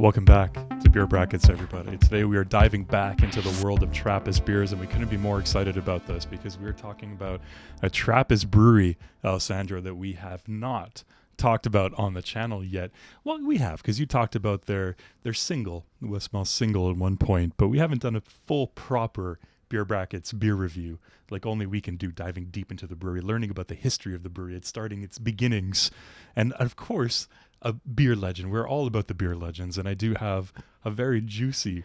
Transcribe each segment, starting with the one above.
Welcome back to Beer Brackets, everybody. Today we are diving back into the world of Trappist beers, and we couldn't be more excited about this because we're talking about a Trappist brewery, Alessandro, that we have not talked about on the channel yet. Well, we have, because you talked about their single, Westmalle single at one point, but we haven't done a full, proper Beer Brackets beer review like only we can do, diving deep into the brewery, learning about the history of the brewery, it's starting its beginnings, and of course, a beer legend. We're all about the beer legends, and I do have a very juicy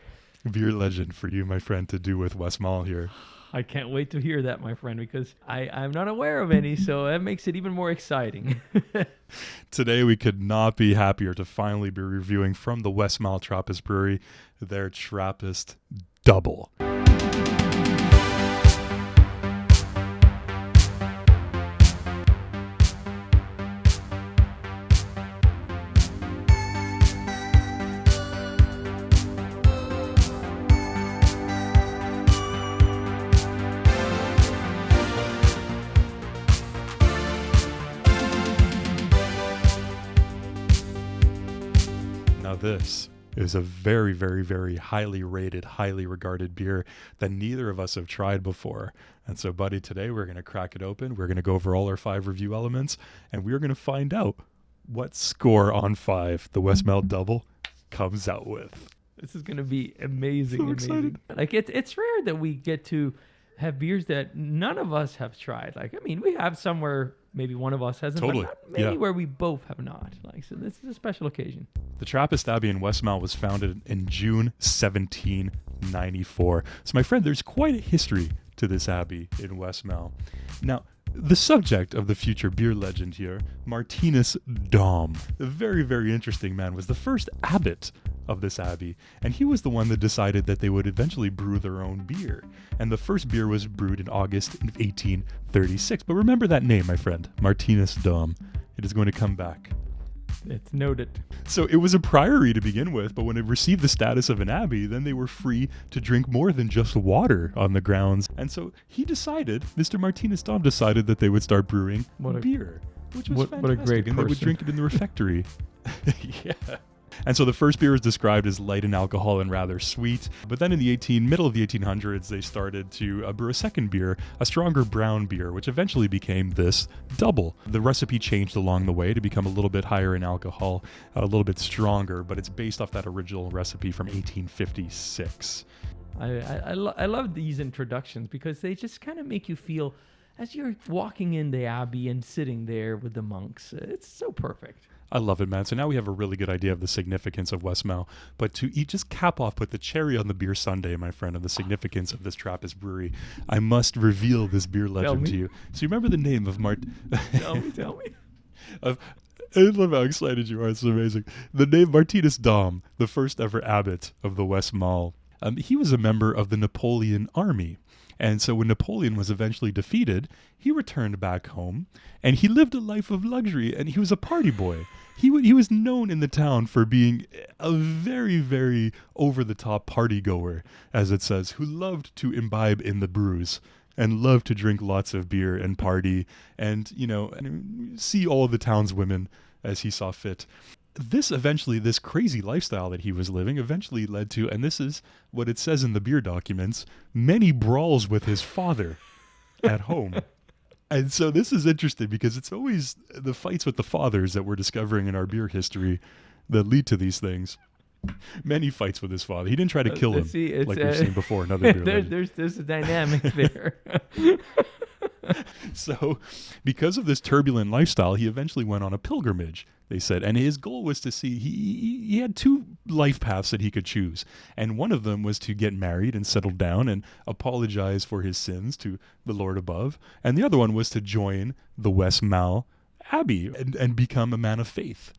beer legend for you, my friend, to do with Westmalle here. I can't wait to hear that, my friend, because I'm not aware of any, so that makes it even more exciting. Today, we could not be happier to finally be reviewing from the Westmalle Trappist Brewery their Trappist Dubbel. This is a very, very, very highly rated, highly regarded beer that neither of us have tried before. And so, buddy, today we're going to crack it open. We're going to go over all our 5 review elements, and we're going to find out what score on 5 the Westmalle Dubbel comes out with. This is going to be amazing. So excited. Like it's rare that we get to have beers that none of us have tried. Like, I mean, we have somewhere maybe one of us hasn't, totally. But not many where we both have not. Like, so this is a special occasion. The Trappist Abbey in Westmalle was founded in June 1794. So, my friend, there's quite a history to this abbey in Westmalle. Now, the subject of the future beer legend here, Martinus Dom, a very, very interesting man, was the first abbot of this abbey, and he was the one that decided that they would eventually brew their own beer. And the first beer was brewed in August of 1836. But remember that name, my friend, Martinus Dom. It is going to come back. It's noted. So it was a priory to begin with, but when it received the status of an abbey, then they were free to drink more than just water on the grounds. And so he decided, Mr. Martinus Dom decided that they would start brewing beer, which was fantastic. What a great person. And they would drink it in the refectory. Yeah. And so the first beer is described as light in alcohol and rather sweet. But then in the middle of the 1800s, they started to brew a second beer, a stronger brown beer, which eventually became this Dubbel. The recipe changed along the way to become a little bit higher in alcohol, a little bit stronger, but it's based off that original recipe from 1856. I love these introductions because they just kind of make you feel as you're walking in the abbey and sitting there with the monks. It's so perfect. I love it, man. So now we have a really good idea of the significance of Westmalle. But to just cap off, put the cherry on the beer sundae, my friend, of the significance of this Trappist brewery, I must reveal this beer legend to you. So you remember the name of Tell me. I love how excited you are. It's amazing. The name Martinus Dom, the first ever abbot of the Westmalle. He was a member of the Napoleon army. And so when Napoleon was eventually defeated, he returned back home, and he lived a life of luxury, and he was a party boy. He was known in the town for being a very, very over-the-top party goer, as it says, who loved to imbibe in the brews and loved to drink lots of beer and party and, and see all the townswomen as he saw fit. This crazy lifestyle that he was living eventually led to, and this is what it says in the beer documents, many brawls with his father at home. And so this is interesting because it's always the fights with the fathers that we're discovering in our beer history that lead to these things. Many fights with his father. He didn't try to kill him like we've seen before in other beer legends. There's a dynamic there. So, because of this turbulent lifestyle, he eventually went on a pilgrimage, they said. And his goal was to see, he had 2 life paths that he could choose. And one of them was to get married and settle down and apologize for his sins to the Lord above. And the other one was to join the Westmalle Abbey and become a man of faith.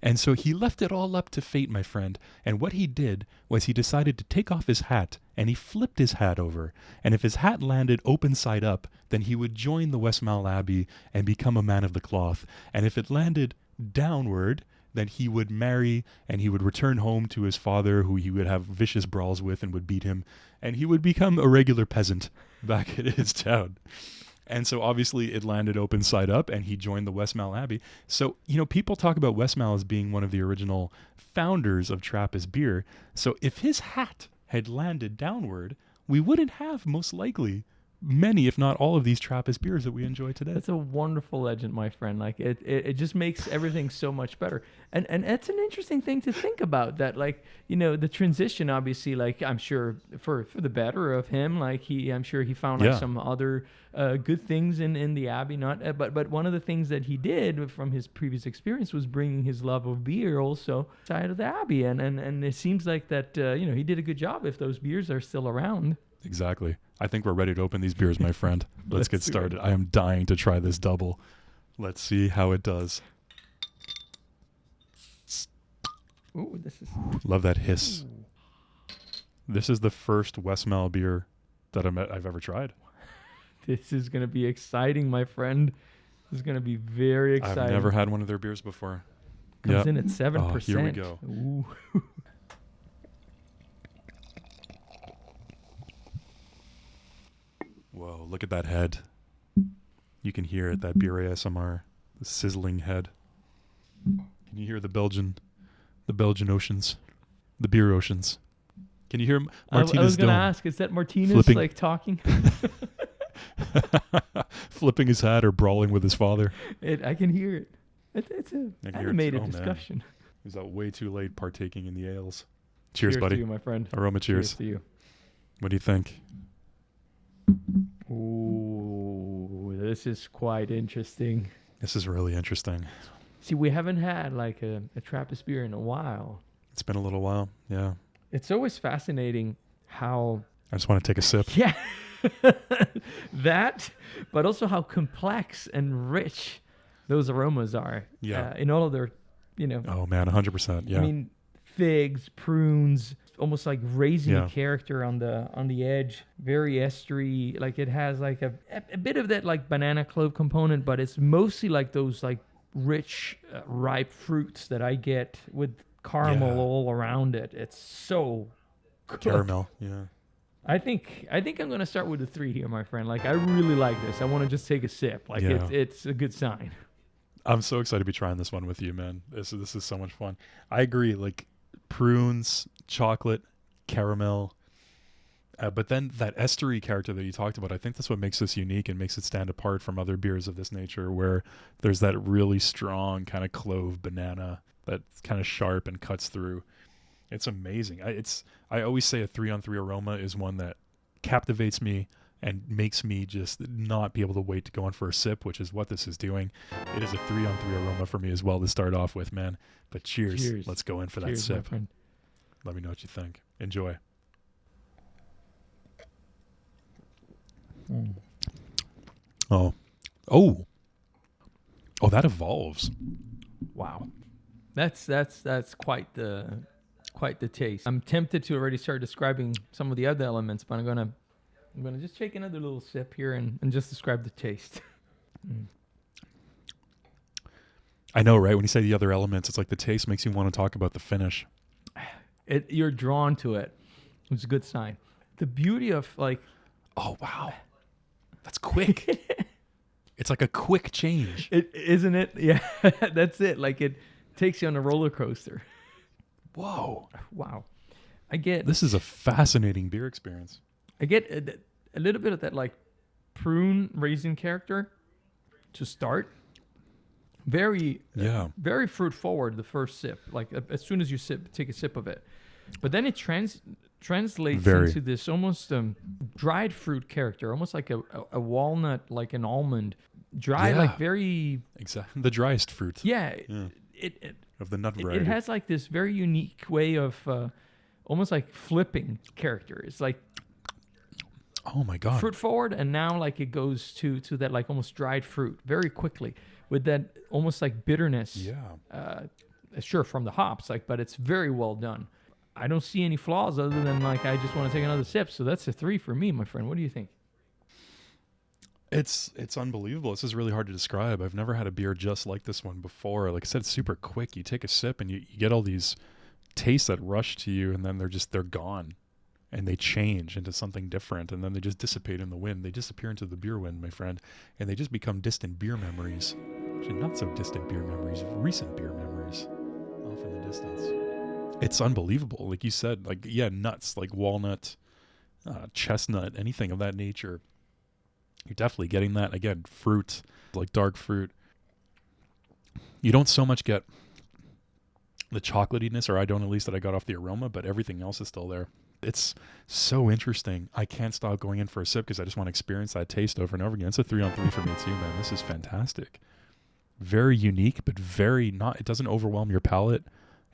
And so he left it all up to fate, my friend. And what he did was he decided to take off his hat, and he flipped his hat over. And if his hat landed open side up, then he would join the Westmalle Abbey and become a man of the cloth. And if it landed downward, then he would marry, and he would return home to his father, who he would have vicious brawls with and would beat him. And he would become a regular peasant back in his town. And so obviously it landed open side up and he joined the Westmalle Abbey. So, people talk about Westmalle as being one of the original founders of Trappist beer. So if his hat had landed downward, we wouldn't have most likely many, if not all of these Trappist beers that we enjoy today. That's a wonderful legend, my friend. Like it just makes everything so much better. And it's an interesting thing to think about that, like, the transition, obviously, like, I'm sure for the better of him, like I'm sure he found like some other good things in the Abbey, but one of the things that he did from his previous experience was bringing his love of beer also side of the Abbey. And it seems like that, he did a good job if those beers are still around. Exactly. I think we're ready to open these beers, my friend. Let's get started. I am dying to try this double. Let's see how it does. Ooh, this is... Love that hiss. Ooh. This is the first Westmalle beer that I've ever tried. This is going to be exciting, my friend. This is going to be very exciting. I've never had one of their beers before. Comes in at 7%. Oh, here we go. Ooh. Whoa, look at that head. You can hear it, that beer ASMR, the sizzling head. Can you hear the Belgian oceans, the beer oceans? Can you hear Martinez? I was going to ask, is that Martinez flipping, like talking? Flipping his hat or brawling with his father? I can hear it. It's an animated discussion. He's out way too late partaking in the ales. Cheers, buddy. To you, my friend. Aroma, cheers. To you. What do you think? Ooh, this is quite interesting. This is really interesting. See, we haven't had like a Trappist beer in a while. It's been a little while, yeah. It's always fascinating how... I just want to take a sip. Yeah. That, but also how complex and rich those aromas are. Yeah. In all of their, Oh, man, 100%, yeah. I mean, figs, prunes, almost like raisiny character on the edge, very estery. Like it has like a bit of that like banana clove component, but it's mostly like those like rich ripe fruits that I get with caramel all around it. It's so good. Caramel, yeah. I think I'm gonna start with a 3 here, my friend. Like I really like this. I want to just take a sip. Like it's a good sign. I'm so excited to be trying this one with you, man. This is so much fun. I agree. Like prunes, chocolate, caramel, but then that estery character that you talked about, I think that's what makes this unique and makes it stand apart from other beers of this nature, where there's that really strong kind of clove banana that's kind of sharp and cuts through. It's amazing. I always say a 3-on-3 aroma is one that captivates me and makes me just not be able to wait to go on for a sip, which is what this is doing. It is a 3-on-3 aroma for me as well to start off with, man. But cheers. Let's go in for that sip. Let me know what you think. Enjoy. Oh, that evolves. Wow, that's quite the taste. I'm tempted to already start describing some of the other elements, but I'm gonna just take another little sip here and just describe the taste. I know, right? When you say the other elements, it's like the taste makes you want to talk about the finish. You're drawn to it. It's a good sign. The beauty of like, oh wow, that's quick. It's like a quick change. Isn't it? Yeah, that's it. Like it takes you on a roller coaster. Whoa. Wow. This is a fascinating beer experience. I get a little bit of that like prune raisin character to start. Very fruit forward the first sip. Like as soon as you take a sip of it, but then it translates into this almost dried fruit character, almost like a walnut, like an almond, dry, like very exactly the driest fruit. Yeah. It of the nut variety. It has like this very unique way of almost like flipping character. It's like, oh my God, fruit forward, and now like it goes to that like almost dried fruit very quickly with that almost like bitterness. Yeah. Sure, from the hops, like, but it's very well done. I don't see any flaws other than like I just want to take another sip. So that's a 3 for me, my friend. What do you think? It's unbelievable. This is really hard to describe. I've never had a beer just like this one before. Like I said, it's super quick. You take a sip and you get all these tastes that rush to you, and then they're gone. and they change into something different, and then they just dissipate in the wind. They disappear into the beer wind, my friend, and they just become distant beer memories. Actually, not so distant beer memories, recent beer memories off in the distance. It's unbelievable. Like you said, like, yeah, nuts, like walnut, chestnut, anything of that nature. You're definitely getting that. Again, fruit, like dark fruit. You don't so much get the chocolatiness, or I don't, at least, that I got off the aroma, but everything else is still there. It's so interesting. I can't stop going in for a sip because I just want to experience that taste over and over again. It's a 3-on-3 for me too, man. This is fantastic. Very unique, but very not, it doesn't overwhelm your palate.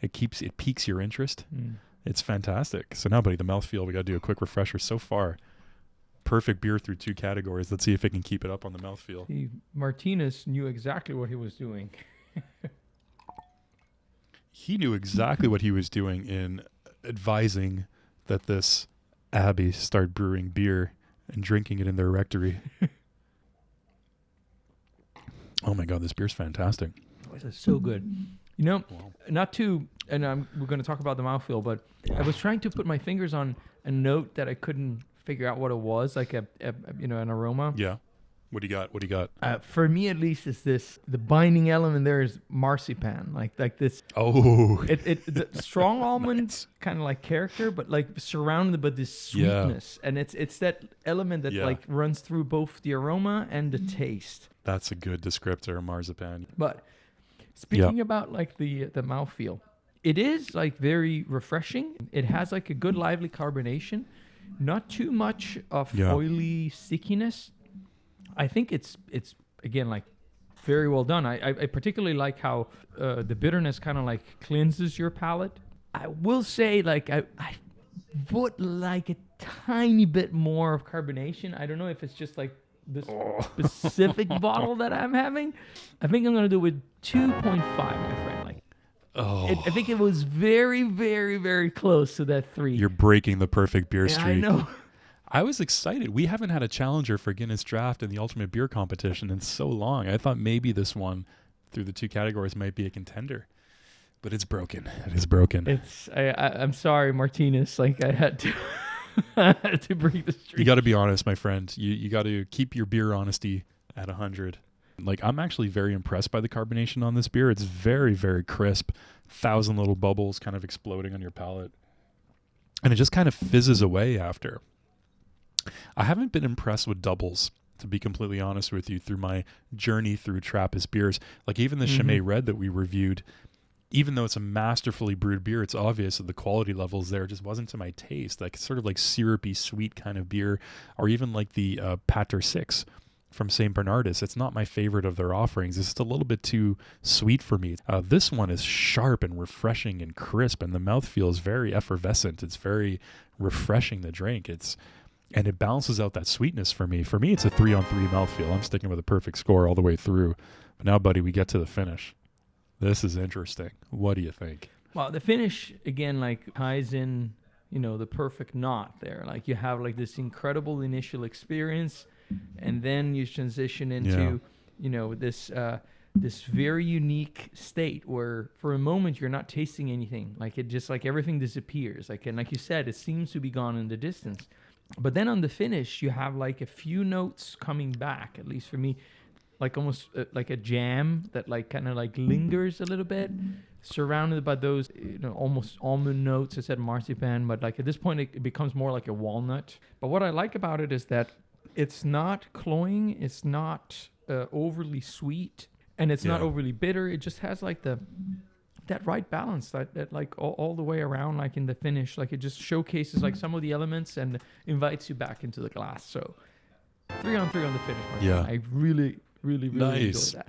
It piques your interest. It's fantastic. So now, buddy, the mouthfeel, we got to do a quick refresher. So far, perfect beer through 2 categories. Let's see if it can keep it up on the mouthfeel. Martinez knew exactly what he was doing. He knew exactly what he was doing in advising that this abbey start brewing beer and drinking it in their rectory. Oh my God, this beer's fantastic. This is so good. You know, not to, and we're going to talk about the mouthfeel, but I was trying to put my fingers on a note that I couldn't figure out what it was, like an aroma. Yeah. What do you got? For me, at least, is this, the binding element there is marzipan, like this. Oh. The strong almond Nice. kind of like character, but like surrounded by this sweetness. And it's that element that like runs through both the aroma and the taste. That's a good descriptor, marzipan. But speaking about like the mouthfeel, it is like very refreshing. It has like a good lively carbonation, not too much of oily stickiness. I think it's again like very well done. I particularly like how the bitterness kind of like cleanses your palate. I will say like I would like a tiny bit more of carbonation. I don't know if it's just like this specific bottle that I'm having. I think I'm gonna do it with 2.5, my friend. Like, I think it was very, very, very close to that 3. You're breaking the perfect beer streak. I know. I was excited. We haven't had a challenger for Guinness Draft in the Ultimate Beer Competition in so long. I thought maybe this one, through the 2 categories, might be a contender. But it's broken. It is broken. I'm sorry, Martinez. Like, I had to I had to break the streak. You got to be honest, my friend. You got to keep your beer honesty at 100. Like, I'm actually very impressed by the carbonation on this beer. It's very, very crisp. 1,000 little bubbles kind of exploding on your palate. And it just kind of fizzes away after. I haven't been impressed with Dubbels, to be completely honest with you, through my journey through Trappist beers. Like, even the Chimay Red that we reviewed, even though it's a masterfully brewed beer, it's obvious that the quality levels there just wasn't to my taste. Like, it's sort of like syrupy, sweet kind of beer, or even like the Pater 6 from St. Bernardus. It's not my favorite of their offerings. It's just a little bit too sweet for me. This one is sharp and refreshing and crisp, and the mouthfeel is very effervescent. It's very refreshing to drink. And it balances out that sweetness for me. For me, it's a 3-on-3 mouthfeel. I'm sticking with a perfect score all the way through. But now, buddy, we get to the finish. This is interesting. What do you think? Well, the finish, again, like ties in, the perfect knot there. Like, you have like this incredible initial experience, and then you transition into, this very unique state where for a moment you're not tasting anything. Like, it just like everything disappears. Like, and like you said, it seems to be gone in the distance. But then on the finish, you have like a few notes coming back, at least for me, like almost like a jam that like kind of like lingers a little bit, surrounded by those, almost almond notes. I said marzipan, but like at this point, it becomes more like a walnut. But what I like about it is that it's not cloying, it's not overly sweet, and it's not overly bitter. It just has like that right balance that like all the way around, like in the finish, like it just showcases like some of the elements and invites you back into the glass. So 3-on-3 on the finish. Yeah. I really enjoy that.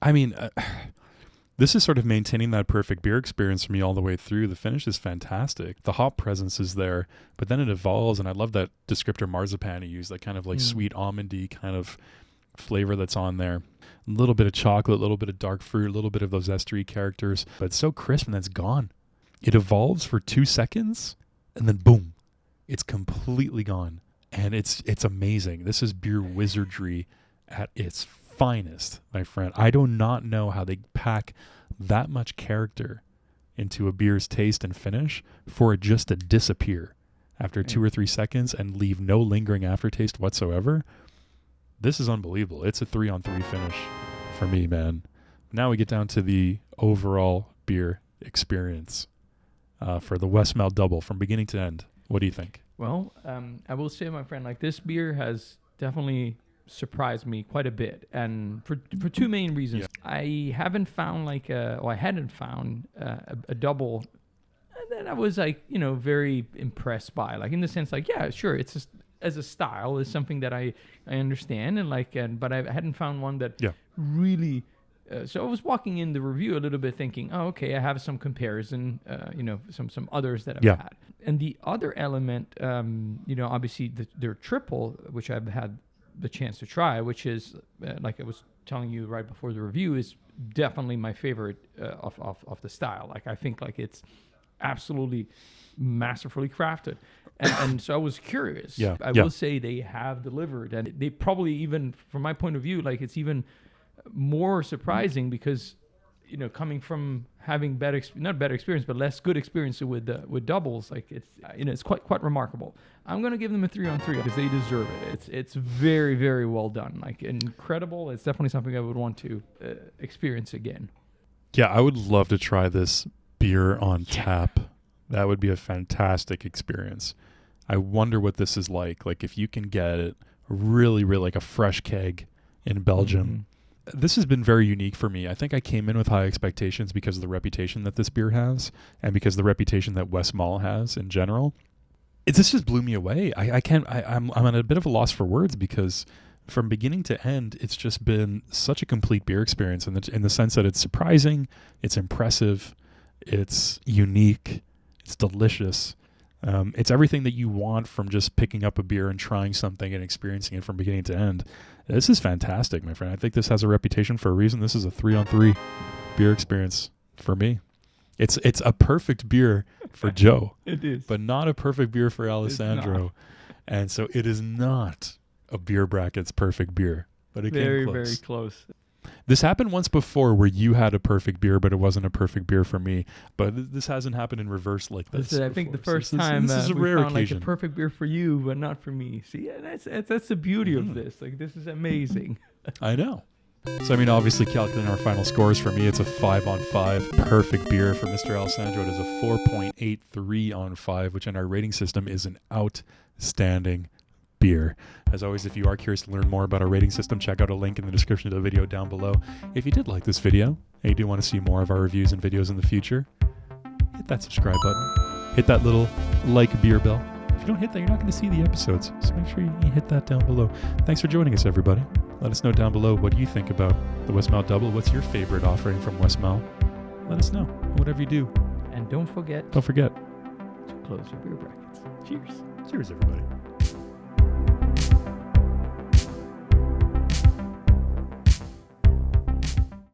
I mean, this is sort of maintaining that perfect beer experience for me all the way through. The finish is fantastic. The hop presence is there, but then it evolves, and I love that descriptor marzipan you use, that kind of like sweet almondy kind of flavor that's on there. A little bit of chocolate, a little bit of dark fruit, a little bit of those estery characters, but it's so crisp and then it's gone. It evolves for 2 seconds and then boom, it's completely gone. And it's amazing. This is beer wizardry at its finest, my friend. I do not know how they pack that much character into a beer's taste and finish for it just to disappear after 2 or 3 seconds and leave no lingering aftertaste whatsoever. This is unbelievable. It's a 3-on-3 finish for me, man. Now we get down to the overall beer experience for the Westmalle Dubbel from beginning to end. What do you think? Well, I will say, my friend, like this beer has definitely surprised me quite a bit, and for 2 main reasons. Yeah. I hadn't found a double that I was like, very impressed by. Like in the sense, like, yeah, sure, it's just, as a style is something that I understand but I hadn't found one that really. So I was walking in the review a little bit thinking, oh, okay, I have some comparison, some others that I've had. And the other element, obviously their triple, which I've had the chance to try, which is, like I was telling you right before the review, is definitely my favorite of the style. Like I think like it's absolutely masterfully crafted. And so I was curious. Yeah. I will say they have delivered, and they probably, even from my point of view, like it's even more surprising because coming from having not better experience but less good experience with doubles, like it's quite remarkable. I'm going to give them a 3-on-3 because they deserve it. It's very, very well done, like incredible. It's definitely something I would want to experience again. Yeah, I would love to try this beer on tap. That would be a fantastic experience. I wonder what this is like if you can get it really, really like a fresh keg in Belgium. Mm-hmm. This has been very unique for me. I think I came in with high expectations because of the reputation that this beer has and because of the reputation that Westmalle has in general. This just blew me away. I'm at a bit of a loss for words because from beginning to end, it's just been such a complete beer experience in the sense that it's surprising, it's impressive, it's unique, it's delicious. It's everything that you want from just picking up a beer and trying something and experiencing it from beginning to end. This is fantastic, my friend. I think this has a reputation for a reason. This is a 3-on-3 beer experience for me. It's a perfect beer for Joe. It is. But not a perfect beer for Alessandro. And so it is not a beer bracket's perfect beer. But it came close. Very close. This happened once before where you had a perfect beer, but it wasn't a perfect beer for me. But this hasn't happened in reverse like this. I think the first time this is a rare occasion. Like a perfect beer for you, but not for me. See, that's the beauty of this. Like, this is amazing. I know. So, I mean, obviously, calculating our final scores, for me, it's a 5-on-5 perfect beer. For Mr. Alessandro, it is a 4.83 on 5, which in our rating system is an outstanding beer. As always, if you are curious to learn more about our rating system, check out a link in the description of the video down below. If you did like this video and you do want to see more of our reviews and videos in the future, hit that subscribe button. Hit that little like beer bell. If you don't hit that, you're not going to see the episodes. So make sure you hit that down below. Thanks for joining us, everybody. Let us know down below what you think about the Westmalle Dubbel. What's your favorite offering from Westmalle? Let us know. Whatever you do. And don't forget to close your beer brackets. Cheers. Cheers, everybody.